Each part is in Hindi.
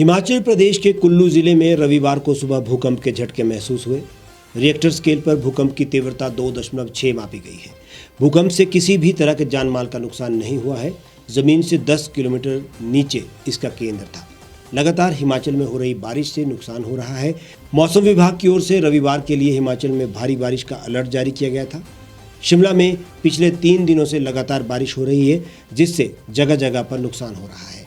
हिमाचल प्रदेश के कुल्लू जिले में रविवार को सुबह भूकंप के झटके महसूस हुए। रिएक्टर स्केल पर भूकंप की तीव्रता 2.6 मापी गई है। भूकंप से किसी भी तरह के जान माल का नुकसान नहीं हुआ है। जमीन से 10 किलोमीटर नीचे इसका केंद्र था। लगातार हिमाचल में हो रही बारिश से नुकसान हो रहा है। मौसम विभाग की ओर से रविवार के लिए हिमाचल में भारी बारिश का अलर्ट जारी किया गया था। शिमला में पिछले 3 दिनों से लगातार बारिश हो रही है, जिससे जगह जगह पर नुकसान हो रहा है।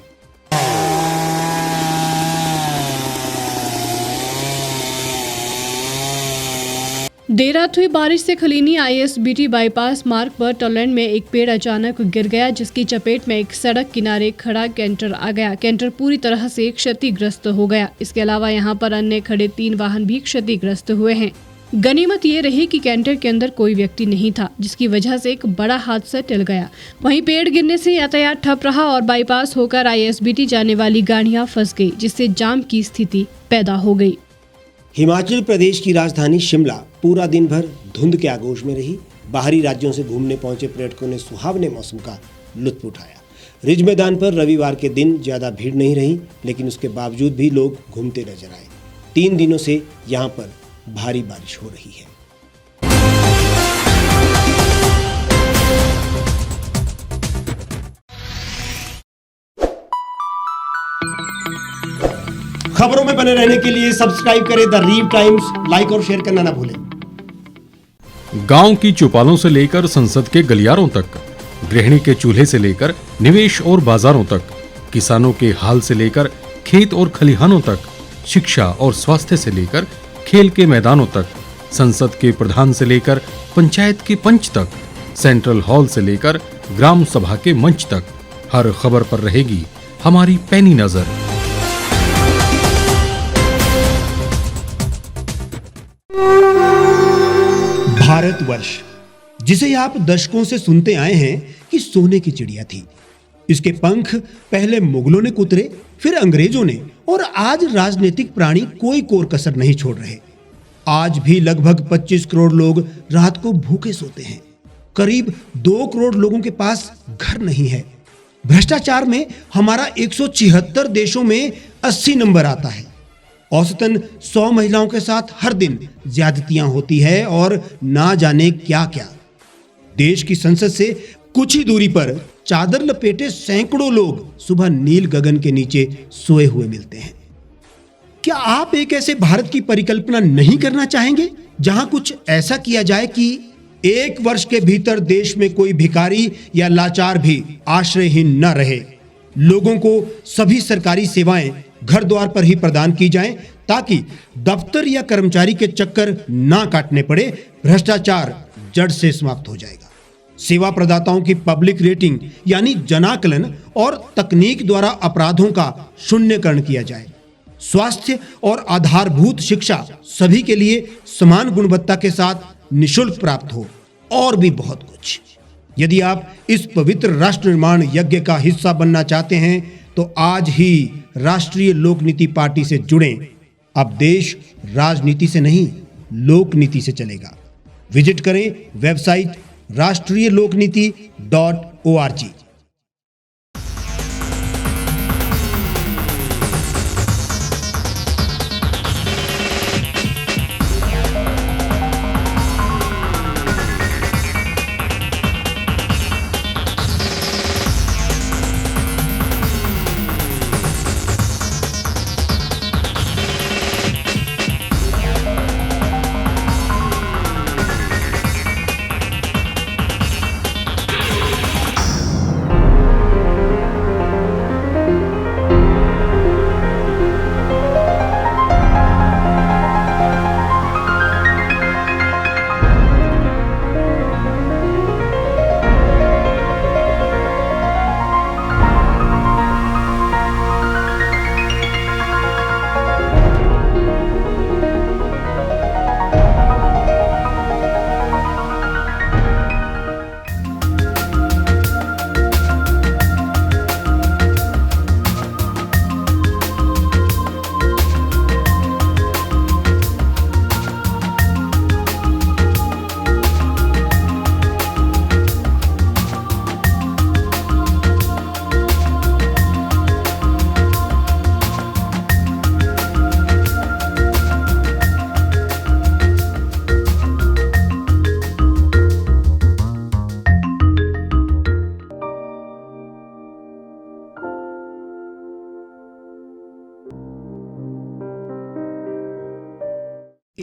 देर रात हुई बारिश से खलीनी ISBT बाईपास मार्ग पर टॉलैंड में एक पेड़ अचानक गिर गया, जिसकी चपेट में एक सड़क किनारे खड़ा कैंटर आ गया। कैंटर पूरी तरह से क्षतिग्रस्त हो गया। इसके अलावा यहां पर अन्य खड़े 3 वाहन भी क्षतिग्रस्त हुए हैं। गनीमत ये रही कि कैंटर के अंदर कोई व्यक्ति नहीं था, जिसकी वजह से एक बड़ा हादसा टल गया। वहीं पेड़ गिरने से यातायात ठप रहा और बाईपास होकर ISBT जाने वाली गाड़ियां फंस गई, जिससे जाम की स्थिति पैदा हो गई। हिमाचल प्रदेश की राजधानी शिमला पूरा दिन भर धुंध के आगोश में रही। बाहरी राज्यों से घूमने पहुंचे पर्यटकों ने सुहावने मौसम का लुत्फ उठाया। रिज मैदान पर रविवार के दिन ज्यादा भीड़ नहीं रही, लेकिन उसके बावजूद भी लोग घूमते नजर आए। 3 दिनों से यहाँ पर भारी बारिश हो रही है। खबरों में बने रहने के लिए सब्सक्राइब करें द रीव टाइम्स। लाइक और शेयर करना ना भूलें। गांव की चौपालों से लेकर संसद के गलियारों तक, गृहिणी के चूल्हे से लेकर निवेश और बाजारों तक, किसानों के हाल से लेकर खेत और खलिहानों तक, शिक्षा और स्वास्थ्य से लेकर खेल के मैदानों तक, संसद के प्रधान से लेकर पंचायत के पंच तक, सेंट्रल हॉल से लेकर ग्राम सभा के मंच तक, हर खबर पर रहेगी हमारी पैनी नजर। भारतवर्ष, जिसे आप दशकों से सुनते आए हैं कि सोने की चिड़िया थी। इसके पंख पहले मुगलों ने कुतरे, फिर अंग्रेजों ने, और आज राजनीतिक प्राणी कोई कोर कसर नहीं छोड़ रहे। आज भी लगभग 25 करोड़ लोग रात को भूखे सोते हैं। करीब 2 करोड़ लोगों के पास घर नहीं है। भ्रष्टाचार में हमारा 176 देशों में 80 नंबर आता है। औसतन 100 महिलाओं के साथ हर दिन ज्यादतियां होती है और ना जाने क्या क्या। देश की संसद से कुछ ही दूरी पर चादर लपेटे सैकड़ों लोग सुबह नील गगन के नीचे सोए हुए मिलते हैं। क्या आप एक ऐसे भारत की परिकल्पना नहीं करना चाहेंगे जहां कुछ ऐसा किया जाए कि 1 वर्ष के भीतर देश में कोई भिखारी या लाचार भी आश्रयहीन न रहे? लोगों को सभी सरकारी सेवाएं घर द्वार पर ही प्रदान की जाएं, ताकि दफ्तर या कर्मचारी के चक्कर ना काटने पड़े। भ्रष्टाचार जड़ से समाप्त हो जाएगा। सेवा प्रदाताओं की पब्लिक रेटिंग यानी जनाकलन और तकनीक द्वारा अपराधों का शून्यकरण किया जाए। स्वास्थ्य और आधारभूत शिक्षा सभी के लिए समान गुणवत्ता के साथ निःशुल्क प्राप्त हो, और भी बहुत कुछ। यदि आप इस पवित्र राष्ट्र निर्माण यज्ञ का हिस्सा बनना चाहते हैं तो आज ही राष्ट्रीय लोक नीति पार्टी से जुड़ें। अब देश राजनीति से नहीं, लोक नीति से चलेगा। विजिट करें वेबसाइट rastriyalokniti.org।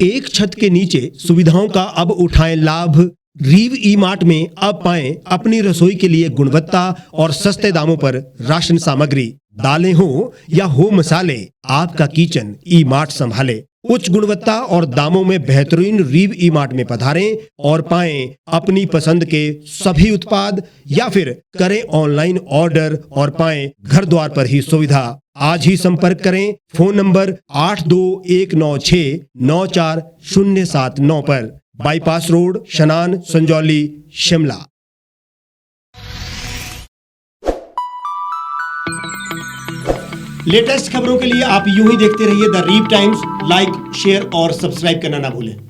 एक छत के नीचे सुविधाओं का अब उठाएं लाभ। रीव ई मार्ट में अब पाएं अपनी रसोई के लिए गुणवत्ता और सस्ते दामों पर राशन सामग्री। दालें हो या हो मसाले, आपका किचन ई मार्ट संभाले। उच्च गुणवत्ता और दामों में बेहतरीन रीव ई मार्ट में पधारें और पाएं अपनी पसंद के सभी उत्पाद, या फिर करें ऑनलाइन ऑर्डर और पाएं घर द्वार पर ही सुविधा। आज ही संपर्क करें फोन नंबर 8219694079 पर, बाईपास रोड, शनान, संजौली, शिमला। लेटेस्ट खबरों के लिए आप यूं ही देखते रहिए द रीव टाइम्स। लाइक, शेयर और सब्सक्राइब करना ना भूलें।